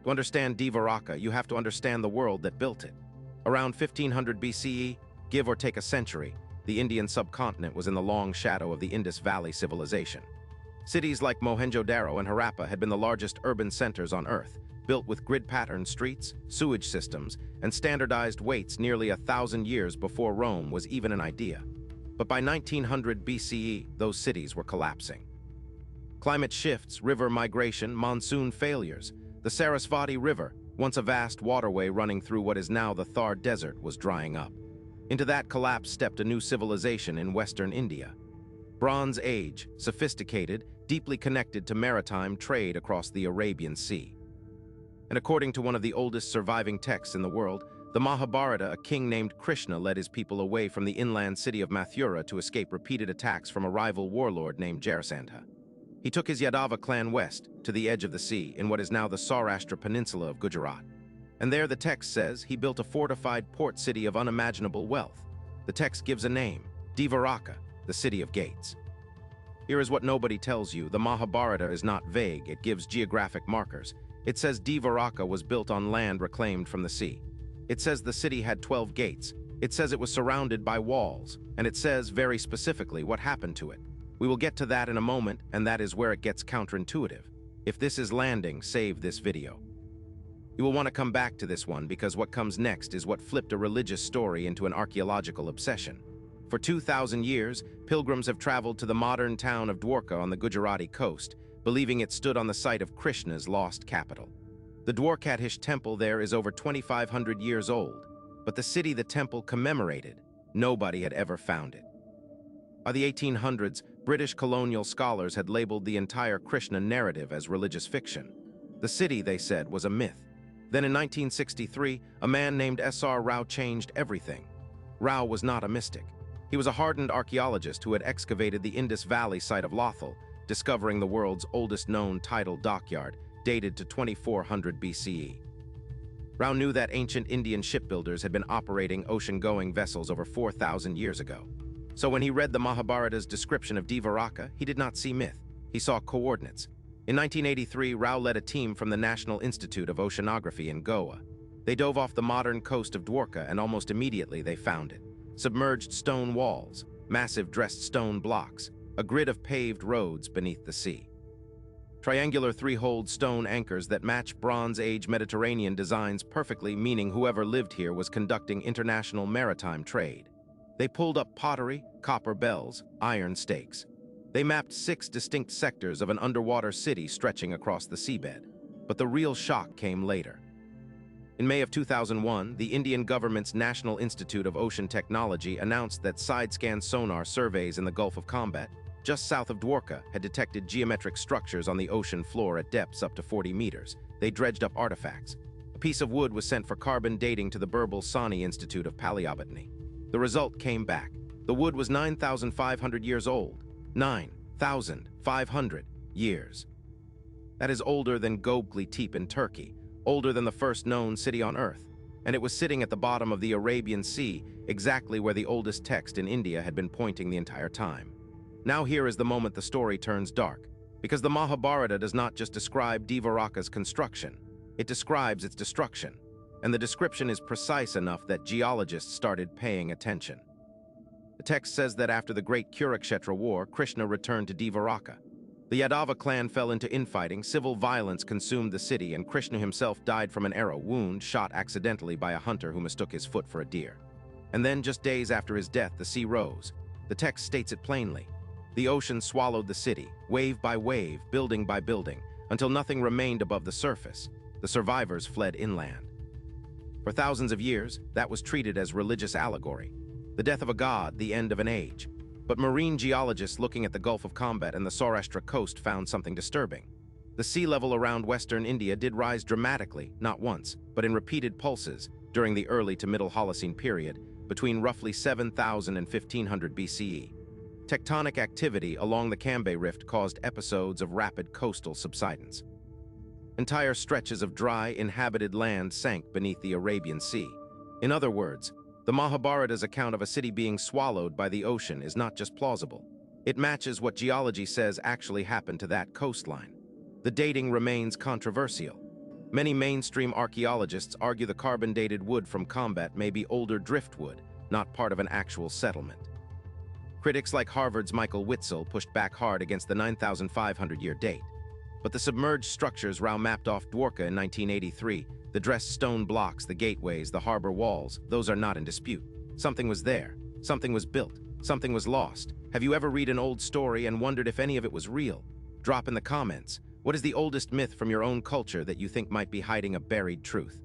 To understand Dvaraka, you have to understand the world that built it. Around 1500 BCE, give or take a century, the Indian subcontinent was in the long shadow of the Indus Valley civilization. Cities like Mohenjo-Daro and Harappa had been the largest urban centers on Earth, built with grid-patterned streets, sewage systems, and standardized weights nearly 1,000 years before Rome was even an idea. But by 1900 BCE, those cities were collapsing. Climate shifts, river migration, monsoon failures. The Sarasvati River, once a vast waterway running through what is now the Thar Desert, was drying up. Into that collapse stepped a new civilization in Western India. Bronze Age, sophisticated, deeply connected to maritime trade across the Arabian Sea. And according to one of the oldest surviving texts in the world, the Mahabharata, a king named Krishna led his people away from the inland city of Mathura to escape repeated attacks from a rival warlord named Jarasandha. He took his Yadava clan west, to the edge of the sea, in what is now the Saurashtra Peninsula of Gujarat. And there the text says he built a fortified port city of unimaginable wealth. The text gives a name, Dvaraka, the city of gates. Here is what nobody tells you. The Mahabharata is not vague, it gives geographic markers. It says Dvaraka was built on land reclaimed from the sea. It says the city had 12 gates. It says it was surrounded by walls. And it says, very specifically, what happened to it. We will get to that in a moment, and that is where it gets counterintuitive. If this is landing, save this video. You will want to come back to this one because what comes next is what flipped a religious story into an archaeological obsession. For 2,000 years, pilgrims have traveled to the modern town of Dwarka on the Gujarati coast, believing it stood on the site of Krishna's lost capital. The Dwarkadish temple there is over 2,500 years old, but the city the temple commemorated, nobody had ever found it. By the 1800s, British colonial scholars had labeled the entire Krishna narrative as religious fiction. The city, they said, was a myth. Then in 1963, a man named S.R. Rao changed everything. Rao was not a mystic. He was a hardened archaeologist who had excavated the Indus Valley site of Lothal, discovering the world's oldest known tidal dockyard, dated to 2400 BCE. Rao knew that ancient Indian shipbuilders had been operating ocean-going vessels over 4,000 years ago. So when he read the Mahabharata's description of Dvaraka, he did not see myth. He saw coordinates. In 1983, Rao led a team from the National Institute of Oceanography in Goa. They dove off the modern coast of Dwarka, and almost immediately they found it. Submerged stone walls, massive dressed stone blocks, a grid of paved roads beneath the sea. Triangular three-holed stone anchors that match Bronze Age Mediterranean designs perfectly, meaning whoever lived here was conducting international maritime trade. They pulled up pottery, copper bells, iron stakes. They mapped 6 distinct sectors of an underwater city stretching across the seabed. But the real shock came later. In May of 2001, the Indian government's National Institute of Ocean Technology announced that side-scan sonar surveys in the Gulf of Combat, just south of Dwarka, had detected geometric structures on the ocean floor at depths up to 40 meters. They dredged up artifacts. A piece of wood was sent for carbon dating to the Birbal Sani Institute of Paleobotany. The result came back. The wood was 9,500 years old. 9,500 years. That is older than Göbekli Tepe in Turkey, older than the first known city on Earth, and it was sitting at the bottom of the Arabian Sea, exactly where the oldest text in India had been pointing the entire time. Now here is the moment the story turns dark, because the Mahabharata does not just describe Dvaraka's construction, it describes its destruction, and the description is precise enough that geologists started paying attention. The text says that after the Great Kurukshetra War, Krishna returned to Dvaraka. The Yadava clan fell into infighting, civil violence consumed the city, and Krishna himself died from an arrow wound shot accidentally by a hunter who mistook his foot for a deer. And then, just days after his death, the sea rose. The text states it plainly. The ocean swallowed the city, wave by wave, building by building, until nothing remained above the surface. The survivors fled inland. For thousands of years, that was treated as religious allegory. The death of a god, the end of an age. But marine geologists looking at the Gulf of Combat and the Saurashtra coast found something disturbing. The sea level around western India did rise dramatically, not once, but in repeated pulses, during the early to middle Holocene period, between roughly 7,000 and 1500 BCE. Tectonic activity along the Cambay Rift caused episodes of rapid coastal subsidence. Entire stretches of dry, inhabited land sank beneath the Arabian Sea. In other words, the Mahabharata's account of a city being swallowed by the ocean is not just plausible. It matches what geology says actually happened to that coastline. The dating remains controversial. Many mainstream archaeologists argue the carbon-dated wood from combat may be older driftwood, not part of an actual settlement. Critics like Harvard's Michael Witzel pushed back hard against the 9,500-year date. But the submerged structures Rao mapped off Dvaraka in 1983, the dressed stone blocks, the gateways, the harbor walls, those are not in dispute. Something was there. Something was built. Something was lost. Have you ever read an old story and wondered if any of it was real? Drop in the comments. What is the oldest myth from your own culture that you think might be hiding a buried truth?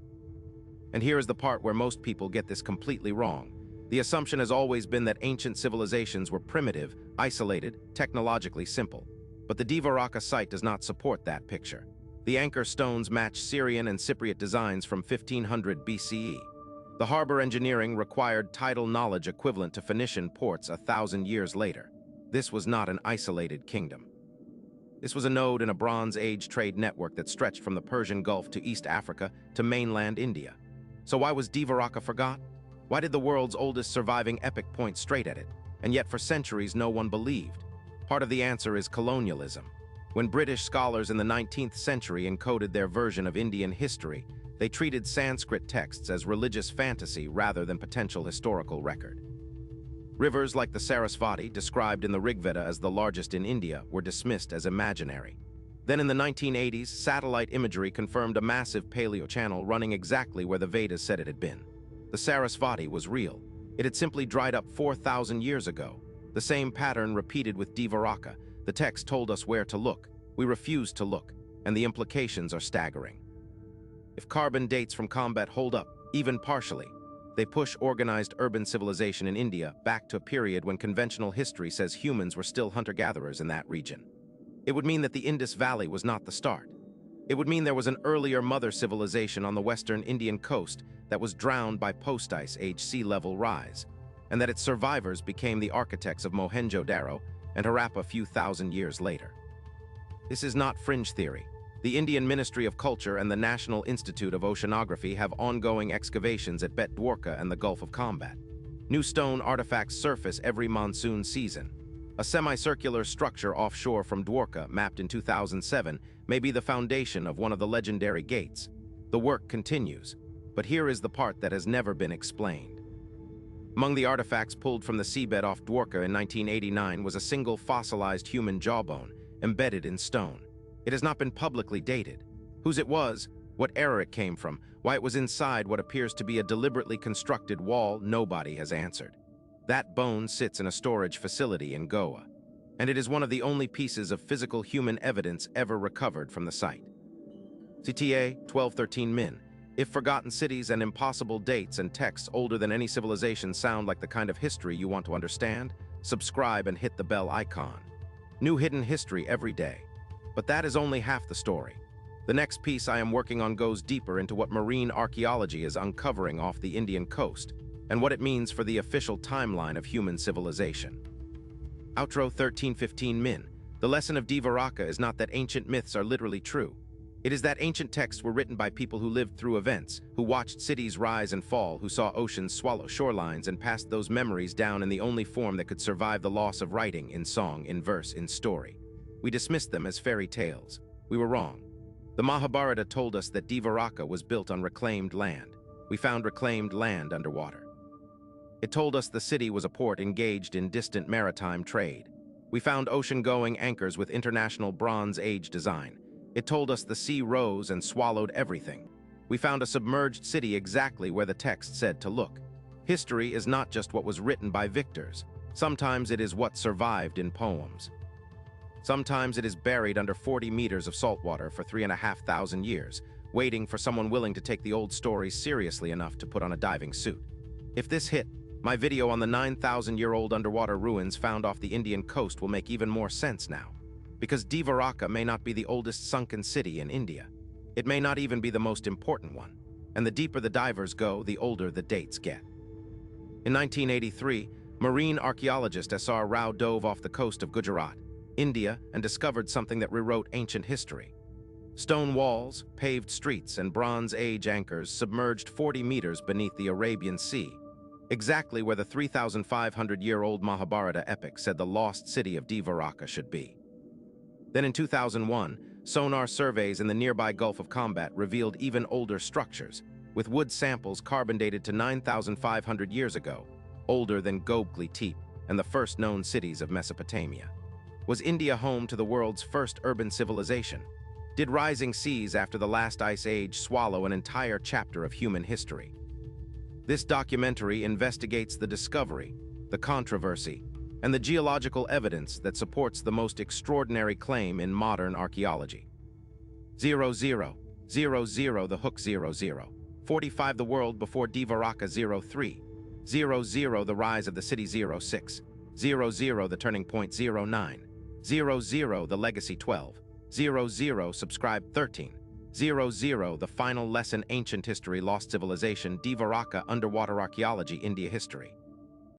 And here is the part where most people get this completely wrong. The assumption has always been that ancient civilizations were primitive, isolated, technologically simple. But the Dvaraka site does not support that picture. The anchor stones match Syrian and Cypriot designs from 1500 BCE. The harbor engineering required tidal knowledge equivalent to Phoenician ports 1,000 years later. This was not an isolated kingdom. This was a node in a Bronze Age trade network that stretched from the Persian Gulf to East Africa to mainland India. So why was Dvaraka forgot? Why did the world's oldest surviving epic point straight at it, and yet for centuries no one believed? Part of the answer is colonialism. When British scholars in the 19th century encoded their version of Indian history, they treated Sanskrit texts as religious fantasy rather than potential historical record. Rivers like the Sarasvati, described in the Rigveda as the largest in India, were dismissed as imaginary. Then in the 1980s, satellite imagery confirmed a massive paleochannel running exactly where the Vedas said it had been. The Sarasvati was real. It had simply dried up 4,000 years ago. The same pattern repeated with Dvaraka. The text told us where to look. We refused to look, and the implications are staggering. If carbon dates from combat hold up, even partially, they push organized urban civilization in India back to a period when conventional history says humans were still hunter-gatherers in that region. It would mean that the Indus Valley was not the start. It would mean there was an earlier mother civilization on the western Indian coast that was drowned by post-ice age sea level rise, and that its survivors became the architects of Mohenjo-Daro and Harappa a few thousand years later. This is not fringe theory. The Indian Ministry of Culture and the National Institute of Oceanography have ongoing excavations at Bet Dwarka and the Gulf of Combat. New stone artifacts surface every monsoon season. A semicircular structure offshore from Dwarka, mapped in 2007, may be the foundation of one of the legendary gates. The work continues, but here is the part that has never been explained. Among the artifacts pulled from the seabed off Dwarka in 1989 was a single fossilized human jawbone, embedded in stone. It has not been publicly dated. Whose it was, what era it came from, why it was inside what appears to be a deliberately constructed wall, nobody has answered. That bone sits in a storage facility in Goa, and it is one of the only pieces of physical human evidence ever recovered from the site. CTA 1213 Min. If forgotten cities and impossible dates and texts older than any civilization sound like the kind of history you want to understand, subscribe and hit the bell icon. New hidden history every day. But that is only half the story. The next piece I am working on goes deeper into what marine archaeology is uncovering off the Indian coast, and what it means for the official timeline of human civilization. Outro 1315 Min. The lesson of Dvaraka is not that ancient myths are literally true. It is that ancient texts were written by people who lived through events, who watched cities rise and fall, who saw oceans swallow shorelines and passed those memories down in the only form that could survive the loss of writing, in song, in verse, in story. We dismissed them as fairy tales. We were wrong. The Mahabharata told us that Dvaraka was built on reclaimed land. We found reclaimed land underwater. It told us the city was a port engaged in distant maritime trade. We found ocean-going anchors with international Bronze Age design. It told us the sea rose and swallowed everything. We found a submerged city exactly where the text said to look. History is not just what was written by victors. Sometimes it is what survived in poems. Sometimes it is buried under 40 meters of saltwater for 3,500 years, waiting for someone willing to take the old stories seriously enough to put on a diving suit. If this hit, my video on the 9,000-year-old underwater ruins found off the Indian coast will make even more sense now. Because Dvaraka may not be the oldest sunken city in India. It may not even be the most important one. And the deeper the divers go, the older the dates get. In 1983, marine archaeologist S.R. Rao dove off the coast of Gujarat, India, and discovered something that rewrote ancient history. Stone walls, paved streets, and Bronze Age anchors submerged 40 meters beneath the Arabian Sea, exactly where the 3,500-year-old Mahabharata epic said the lost city of Dvaraka should be. Then in 2001, Sonar surveys in the nearby Gulf of Combat revealed even older structures, with wood samples carbon dated to 9,500 years ago, older than Göbekli Tepe and the first known cities of Mesopotamia. Was India home to the world's first urban civilization? Did rising seas after the last ice age swallow an entire chapter of human history? This documentary investigates the discovery, the controversy, and the geological evidence that supports the most extraordinary claim in modern archaeology. 00, 00 the hook 00, 45 the world before Dvaraka 03, 00 the rise of the city 06, 00 the turning point 09, 00 the legacy 12, 00 subscribed 13, 00 the final lesson ancient history lost civilization Dvaraka underwater archaeology India history.